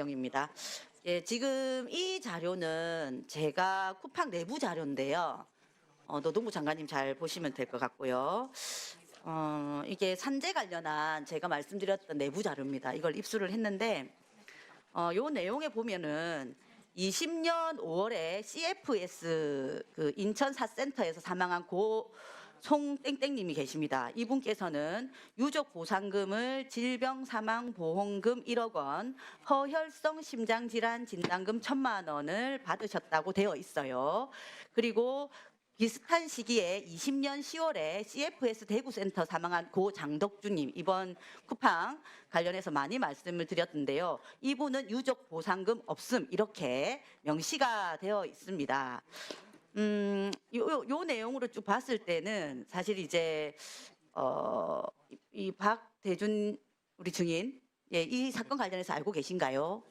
김혜경입니다. 예, 지금 이 자료는 제가 쿠팡 내부 자료인데요. 노동부 장관님 잘 보시면 될 것 같고요. 이게 산재 관련한 제가 말씀드렸던 내부 자료입니다. 이걸 입수를 했는데 요 내용에 보면은 20년 5월에 CFS 그 인천 사센터에서 사망한 고 송땡땡님이 계십니다. 이분께서는 유족 보상금을 질병사망보험금 1억 원, 허혈성 심장질환 진단금 1,000만 원을 받으셨다고 되어 있어요. 그리고 비슷한 시기에 20년 10월에 CFS 대구센터 사망한 고 장덕주님, 이번 쿠팡 관련해서 많이 말씀을 드렸는데요. 이분은 유족 보상금 없음 이렇게 명시가 되어 있습니다. 요 내용으로 쭉 봤을 때는 사실 이제 이 박대준 우리 증인, 예, 이 사건 관련해서 알고 계신가요?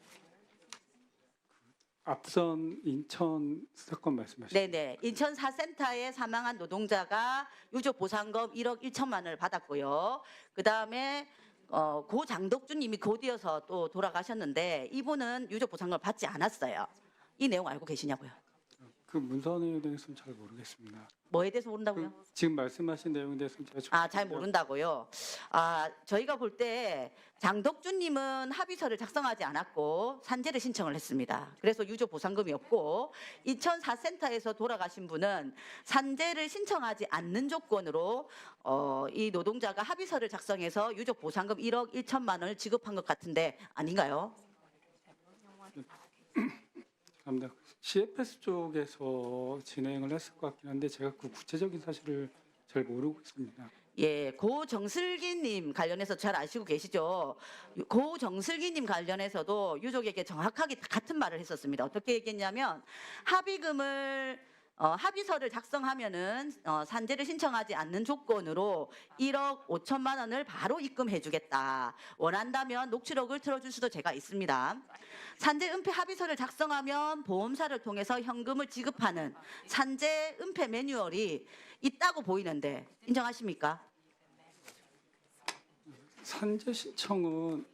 앞선 인천 사건 말씀하시죠? 네네. 인천 사센터에 사망한 노동자가 유족 보상금 1억 1천만 원을 받았고요. 그 다음에 고 장덕주님이 곧이어서 또 돌아가셨는데 이분은 유족 보상금을 받지 않았어요. 이 내용 알고 계시냐고요? 그 문서에 대해서는 잘 모르겠습니다. 뭐에 대해서 모른다고요? 지금 말씀하신 내용에 대해서는 제가 잘 모른다고요. 저희가 볼 때 장덕주님은 합의서를 작성하지 않았고 산재를 신청을 했습니다. 그래서 유족 보상금이 없고 인천 사센터에서 돌아가신 분은 산재를 신청하지 않는 조건으로 이 노동자가 합의서를 작성해서 유족 보상금 1억 1천만 원을 지급한 것 같은데 아닌가요? 감사합니다. CFS 쪽에서 진행을 했을 것 같긴 한데 제가 그 구체적인 사실을 잘 모르고 있습니다. 예, 고 정슬기님 관련해서 잘 아시고 계시죠? 고 정슬기님 관련해서도 유족에게 정확하게 같은 말을 했었습니다. 어떻게 얘기했냐면 합의서를 작성하면은 산재를 신청하지 않는 조건으로 1억 5천만 원을 바로 입금해주겠다. 원한다면 녹취록을 틀어줄 수도 제가 있습니다. 산재 은폐 합의서를 작성하면 보험사를 통해서 현금을 지급하는 산재 은폐 매뉴얼이 있다고 보이는데 인정하십니까? 산재 신청은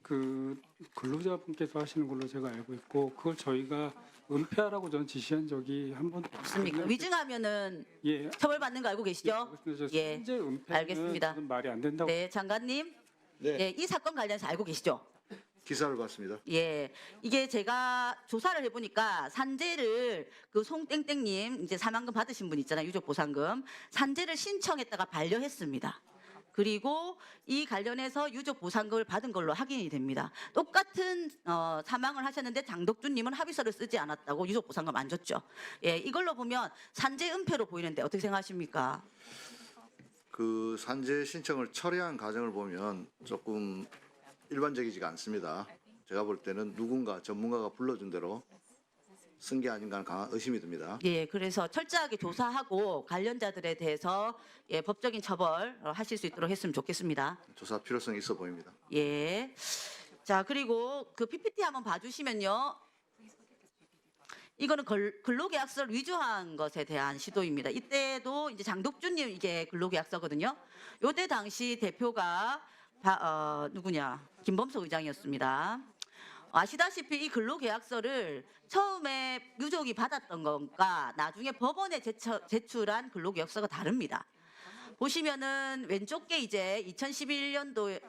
그 근로자분께서 하시는 걸로 제가 알고 있고 그걸 저희가 은폐하라고 저는 지시한 적이 한 번도 없습니까? 위증하면은 예. 처벌받는 거 알고 계시죠? 예. 산재 은폐는 알겠습니다. 저는 말이 안 된다고. 네, 장관님. 네, 예, 이 사건 관련해서 알고 계시죠? 기사를 봤습니다. 예, 이게 제가 조사를 해보니까 산재를 그 송땡땡님 이제 사망금 받으신 분 있잖아요, 유족 보상금 산재를 신청했다가 반려했습니다. 그리고 이 관련해서 유족 보상금을 받은 걸로 확인이 됩니다. 똑같은 사망을 하셨는데 장덕주님은 합의서를 쓰지 않았다고 유족 보상금 안 줬죠. 예, 이걸로 보면 산재 은폐로 보이는데 어떻게 생각하십니까? 그 산재 신청을 철회한 과정을 보면 조금 일반적이지가 않습니다. 제가 볼 때는 누군가 전문가가 불러준 대로 쓴 게 아닌가 하는 강한 의심이 듭니다. 예, 그래서 철저하게 조사하고 관련자들에 대해서 예, 법적인 처벌 하실 수 있도록 했으면 좋겠습니다. 조사 필요성이 있어 보입니다. 예. 자, 그리고 그 PPT 한번 봐주시면요. 이거는 근로계약서를 위조한 것에 대한 시도입니다. 이때도 이제 장덕주님 이게 근로계약서거든요. 요때 당시 대표가 누구냐? 김범석 의장이었습니다. 아시다시피 이 근로계약서를 처음에 유족이 받았던 것과 나중에 법원에 제출한 근로계약서가 다릅니다. 보시면은 왼쪽 게 이제 2011년도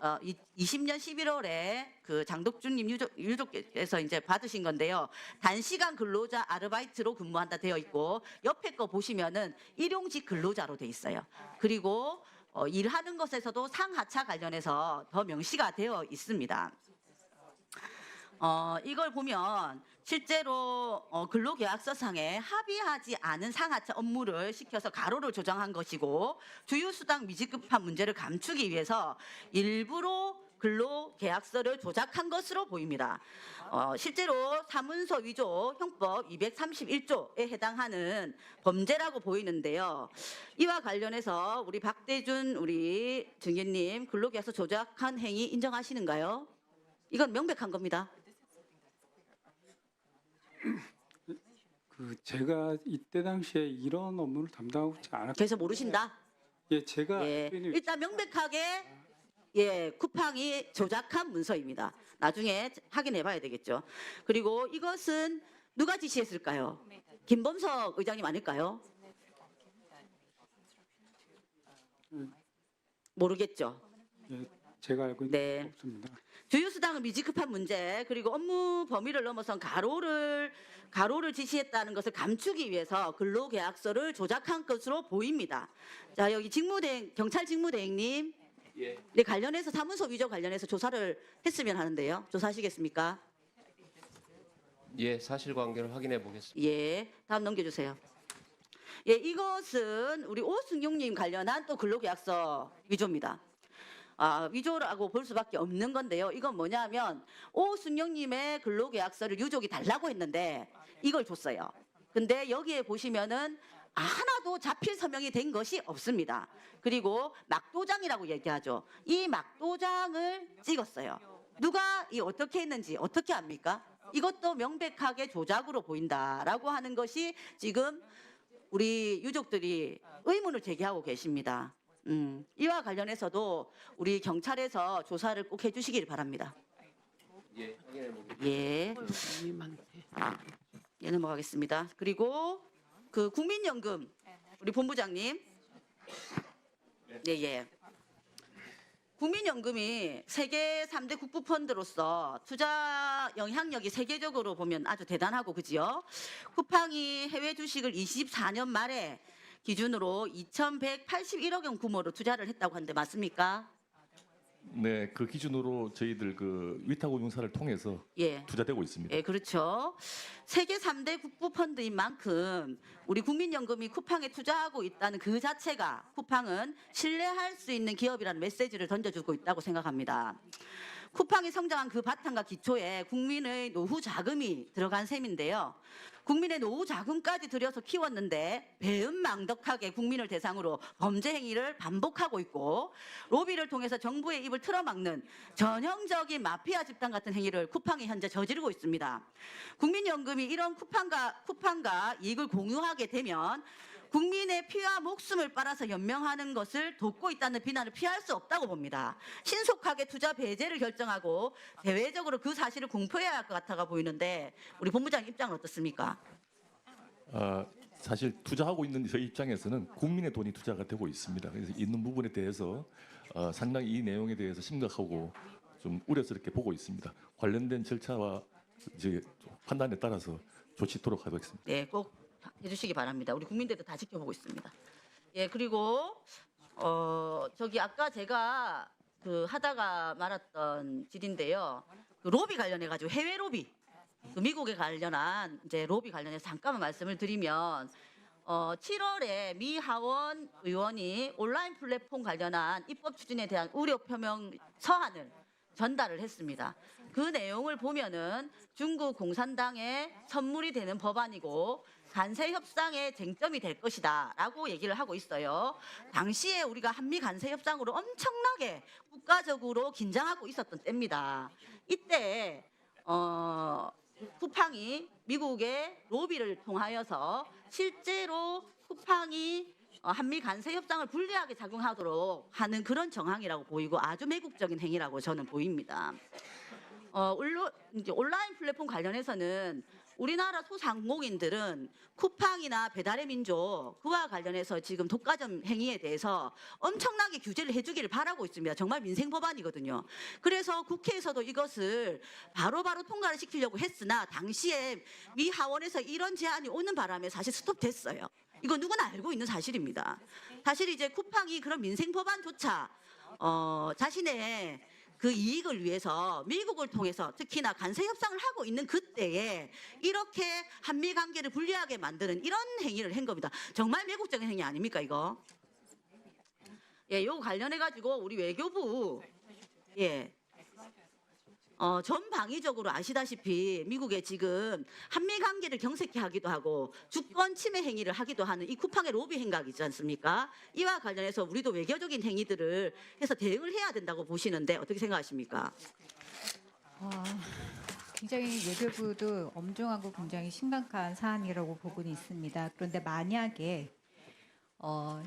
20년 11월에 그 장덕주님 유족께서 이제 받으신 건데요. 단시간 근로자 아르바이트로 근무한다 되어 있고 옆에 거 보시면은 일용직 근로자로 돼 있어요. 그리고 일하는 것에서도 상하차 관련해서 더 명시가 되어 있습니다. 이걸 보면 실제로 근로계약서상에 합의하지 않은 상하차 업무를 시켜서 가로를 조정한 것이고 주휴수당 미지급한 문제를 감추기 위해서 일부러 근로계약서를 조작한 것으로 보입니다. 실제로 사문서 위조 형법 231조에 해당하는 범죄라고 보이는데요. 이와 관련해서 우리 박대준 우리 증인님 근로계약서 조작한 행위 인정하시는가요? 이건 명백한 겁니다. 그 제가 이때 당시에 이런 업무를 담당하고 있지 않았고 그래서 모르신다? 예, 제가 예. 알고 있는 일단 명백하게 예, 쿠팡이 조작한 문서입니다. 나중에 확인해 봐야 되겠죠. 그리고 이것은 누가 지시했을까요? 김범석 의장님 아닐까요? 모르겠죠. 예, 제가 알고 있는 네. 건 없습니다. 주유수당을 미지급한 문제 그리고 업무 범위를 넘어선 가로를 지시했다는 것을 감추기 위해서 근로계약서를 조작한 것으로 보입니다. 자 여기 경찰 직무대행님 네, 관련해서 사문서 위조 관련해서 조사를 했으면 하는데요. 조사하시겠습니까? 예, 사실관계를 확인해 보겠습니다. 예, 다음 넘겨주세요. 예, 이것은 우리 오승용님 관련한 또 근로계약서 위조입니다. 위조라고 볼 수밖에 없는 건데요. 이건 뭐냐면 오승용님의 근로계약서를 유족이 달라고 했는데 이걸 줬어요. 근데 여기에 보시면은 하나도 자필 서명이 된 것이 없습니다. 그리고 막도장이라고 얘기하죠. 이 막도장을 찍었어요. 누가 이 어떻게 했는지 어떻게 압니까? 이것도 명백하게 조작으로 보인다라고 하는 것이 지금 우리 유족들이 의문을 제기하고 계십니다. 이와 관련해서도 우리 경찰에서 조사를 꼭 해주시길 바랍니다. 예, 확인해 보겠습니다. 예. 예, 넘어가겠습니다. 그리고 그 국민연금 우리 본부장님. 네, 예. 국민연금이 세계 3대 국부펀드로서 투자 영향력이 세계적으로 보면 아주 대단하고 그지요? 쿠팡이 해외 주식을 24년 말에 기준으로 2,181억 원 규모로 투자를 했다고 하는데 맞습니까? 네, 그 기준으로 저희들 그 위탁운용사를 통해서 예. 투자되고 있습니다. 예, 그렇죠. 세계 3대 국부펀드인 만큼 우리 국민연금이 쿠팡에 투자하고 있다는 그 자체가 쿠팡은 신뢰할 수 있는 기업이라는 메시지를 던져주고 있다고 생각합니다. 쿠팡이 성장한 그 바탕과 기초에 국민의 노후 자금이 들어간 셈인데요. 국민의 노후 자금까지 들여서 키웠는데 배은망덕하게 국민을 대상으로 범죄 행위를 반복하고 있고 로비를 통해서 정부의 입을 틀어막는 전형적인 마피아 집단 같은 행위를 쿠팡이 현재 저지르고 있습니다. 국민연금이 이런 쿠팡과 이익을 공유하게 되면 국민의 피와 목숨을 빨아서 연명하는 것을 돕고 있다는 비난을 피할 수 없다고 봅니다. 신속하게 투자 배제를 결정하고 대외적으로 그 사실을 공표해야 할 것 같아 보이는데 우리 본부장 입장은 어떻습니까? 사실 투자하고 있는 저희 입장에서는 국민의 돈이 투자가 되고 있습니다. 그래서 있는 부분에 대해서 상당히 이 내용에 대해서 심각하고 좀 우려스럽게 보고 있습니다. 관련된 절차와 이제 판단에 따라서 조치토록 하겠습니다. 네, 꼭 해주시기 바랍니다. 우리 국민들도 다 지켜보고 있습니다. 예, 그리고 저기 아까 제가 그 하다가 말았던 질인데요. 그 로비 관련해 가지고 해외 로비, 그 미국에 관련한 이제 로비 관련해서 잠깐만 말씀을 드리면 7월에 미 하원 의원이 온라인 플랫폼 관련한 입법 추진에 대한 우려 표명 서한을 전달을 했습니다. 그 내용을 보면은 중국 공산당에 선물이 되는 법안이고 간세 협상의 쟁점이 될 것이다라고 얘기를 하고 있어요. 당시에 우리가 한미 간세 협상으로 엄청나게 국가적으로 긴장하고 있었던 때입니다. 이때 쿠팡이 미국의 로비를 통하여서 실제로 쿠팡이 한미 간세 협상을 불리하게 작용하도록 하는 그런 정황이라고 보이고 아주 매국적인 행위라고 저는 보입니다. 이제 온라인 플랫폼 관련해서는 우리나라 소상공인들은 쿠팡이나 배달의 민족 그와 관련해서 지금 독과점 행위에 대해서 엄청나게 규제를 해주기를 바라고 있습니다. 정말 민생 법안이거든요. 그래서 국회에서도 이것을 바로바로 통과를 시키려고 했으나 당시에 미 하원에서 이런 제안이 오는 바람에 사실 스톱됐어요. 이거 누구나 알고 있는 사실입니다. 사실 이제 쿠팡이 그런 민생 법안조차 자신의 그 이익을 위해서 미국을 통해서 특히나 간세 협상을 하고 있는 그때에 이렇게 한미 관계를 불리하게 만드는 이런 행위를 한 겁니다. 정말 매국적인 행위 아닙니까 이거? 예, 요 관련해 가지고 우리 외교부 전방위적으로 아시다시피 미국에 지금 한미 관계를 경색케 하기도 하고 주권 침해 행위를 하기도 하는 이 쿠팡의 로비 행각이 있지 않습니까? 이와 관련해서 우리도 외교적인 행위들을 해서 대응을 해야 된다고 보시는데 어떻게 생각하십니까? 굉장히 외교부도 엄중하고 굉장히 심각한 사안이라고 보고는 있습니다. 그런데 만약에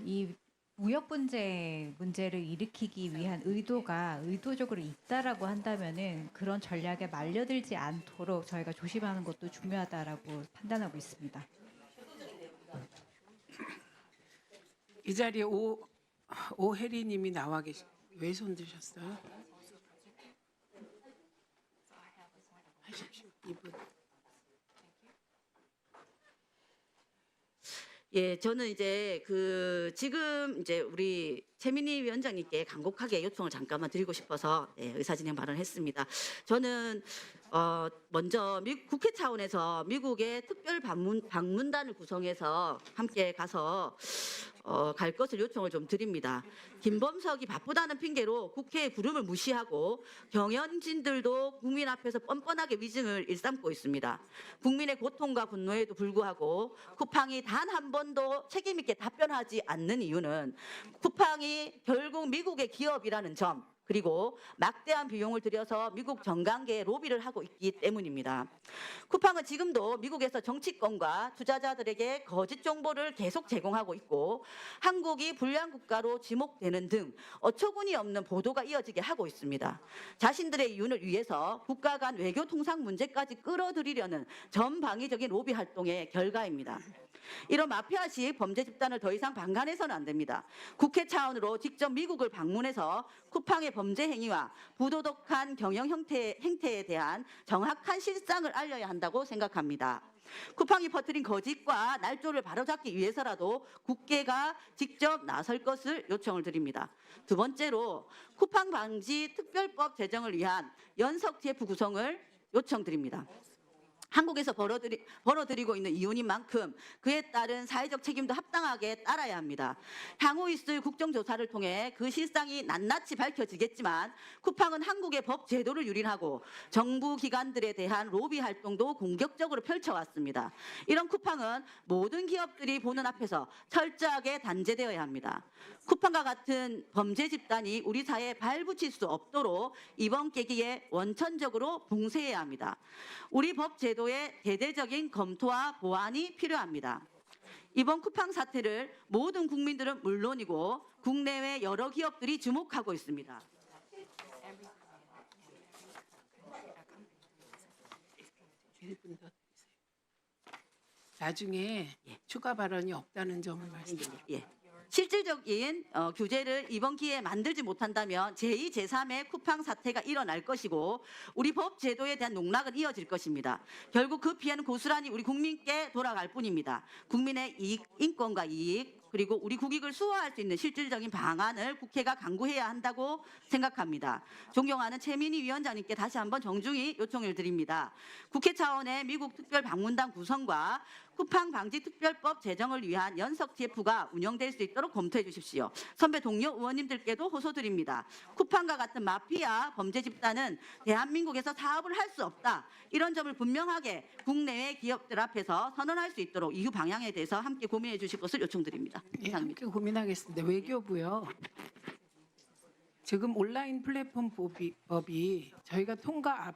이 무역 분쟁 문제를 일으키기 위한 의도가 의도적으로 있다라고 한다면은 그런 전략에 말려들지 않도록 저희가 조심하는 것도 중요하다라고 판단하고 있습니다. 이 자리에 오혜리님이 나와 계시. 왜 손드셨어요? 하십시오. 이분. 예, 저는 이제 지금 이제 우리 최민희 위원장님께 간곡하게 요청을 잠깐만 드리고 싶어서 의사진행 발언을 했습니다. 저는 먼저 국회 차원에서 미국의 특별 방문단을 구성해서 함께 가서 갈 것을 요청을 좀 드립니다. 김범석이 바쁘다는 핑계로 국회의 구름을 무시하고 경연진들도 국민 앞에서 뻔뻔하게 위증을 일삼고 있습니다. 국민의 고통과 분노에도 불구하고 쿠팡이 단 한 번도 책임 있게 답변하지 않는 이유는 쿠팡이 결국 미국의 기업이라는 점, 그리고 막대한 비용을 들여서 미국 정관계에 로비를 하고 있기 때문입니다. 쿠팡은 지금도 미국에서 정치권과 투자자들에게 거짓 정보를 계속 제공하고 있고 한국이 불량 국가로 지목되는 등 어처구니 없는 보도가 이어지게 하고 있습니다. 자신들의 이윤을 위해서 국가 간 외교 통상 문제까지 끌어들이려는 전방위적인 로비 활동의 결과입니다. 이런 마피아식 범죄 집단을 더 이상 방관해서는 안 됩니다. 국회 차원으로 직접 미국을 방문해서 쿠팡의 범죄 행위와 부도덕한 경영 행태에 대한 정확한 실상을 알려야 한다고 생각합니다. 쿠팡이 퍼뜨린 거짓과 날조를 바로잡기 위해서라도 국회가 직접 나설 것을 요청을 드립니다. 두 번째로 쿠팡 방지 특별법 제정을 위한 연석 TF 구성을 요청드립니다. 한국에서 벌어들이고 있는 이윤인 만큼 그에 따른 사회적 책임도 합당하게 따라야 합니다. 향후 있을 국정조사를 통해 그 실상이 낱낱이 밝혀지겠지만 쿠팡은 한국의 법 제도를 유린하고 정부 기관들에 대한 로비 활동도 공격적으로 펼쳐왔습니다. 이런 쿠팡은 모든 기업들이 보는 앞에서 철저하게 단죄되어야 합니다. 쿠팡과 같은 범죄 집단이 우리 사회에 발붙일 수 없도록 이번 계기에 원천적으로 봉쇄해야 합니다. 우리 법 제도의 대대적인 검토와 보완이 필요합니다. 이번 쿠팡 사태를 모든 국민들은 물론이고 국내외 여러 기업들이 주목하고 있습니다. 나중에 추가 발언이 없다는 점을 말씀드립니다. 예. 실질적인 규제를 이번 기회에 만들지 못한다면 제2, 제3의 쿠팡 사태가 일어날 것이고 우리 법 제도에 대한 농락은 이어질 것입니다. 결국 그 피해는 고스란히 우리 국민께 돌아갈 뿐입니다. 국민의 이익, 인권과 이익, 그리고 우리 국익을 수호할 수 있는 실질적인 방안을 국회가 강구해야 한다고 생각합니다. 존경하는 최민희 위원장님께 다시 한번 정중히 요청을 드립니다. 국회 차원의 미국 특별 방문단 구성과 쿠팡 방지 특별법 제정을 위한 연석 TF가 운영될 수 있도록 검토해 주십시오. 선배 동료 의원님들께도 호소드립니다. 쿠팡과 같은 마피아 범죄 집단은 대한민국에서 사업을 할 수 없다. 이런 점을 분명하게 국내외 기업들 앞에서 선언할 수 있도록 이후 방향에 대해서 함께 고민해 주실 것을 요청드립니다. 예, 이상입니다. 함께 고민하겠습니다. 외교부요. 지금 온라인 플랫폼 법이 저희가 통과